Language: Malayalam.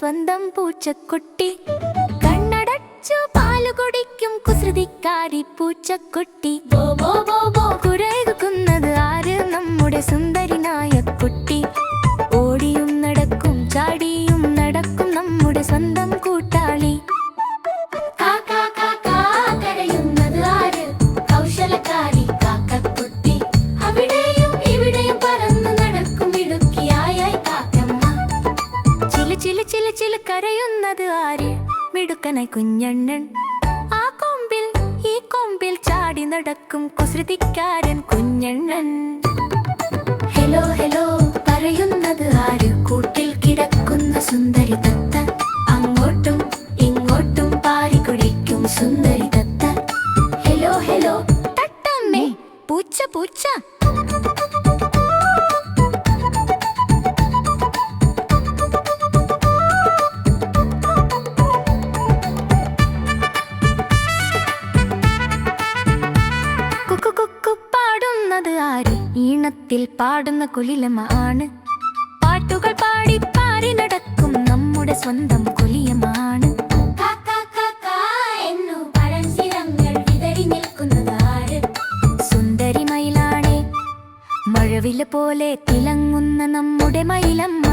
സ്വന്തം പൂച്ചക്കുട്ടി. കണ്ണടച്ചു പാലു കുടിക്കും കുസൃതിക്കാരി പൂച്ചക്കുട്ടി. ബോ ബോ ബോ ബോ കുരയ്ക്കുന്നത് ആര്? നമ്മുടെ സുന്ദരി നായക്കുട്ടി. ഓടിയും നടക്കും ചാടിയും നടക്കും നമ്മുടെ സ്വന്തം കൂട്ടാളി. കരയുന്നത് ആര്? കൗശലക്കാരി കാക്കക്കുട്ടി. അവിടെയും ഇവിടെയും പറന്നു നടക്കും മിടുക്കിയായ കാക്കമ്മ. ചില ചില ചില ചില കരയുന്നത് ആര്? മിടുക്കനായി കുഞ്ഞണ്ണൻ. ആ കൊമ്പിൽ ഈ കൊമ്പിൽ ചാടി നടക്കും കുസൃതിക്കാരൻ കുഞ്ഞണ്ണൻ. ഹലോ ഹലോ പറയുന്നത് ആര്? കൂട്ടിൽ കിടക്കുന്ന സുന്ദരി തത്ത. അങ്ങോട്ടും ഇങ്ങോട്ടും പാരി കുടിക്കും സുന്ദരി തത്ത. ഹലോ ഹലോ തത്തമ്മേ പൂച്ച പൂച്ച. പാടുന്നത് ആര്? ഈണത്തിൽ പാടുന്ന കുലിലമ്മ ആണ്. പാട്ടുകൾ പാടി പാറി നടക്കും നമ്മുടെ സ്വന്തം കുലിയമാണ്. സുന്ദരി മയിലാണേ മഴവില് പോലെ തിളങ്ങുന്ന നമ്മുടെ മയിലമ്മ.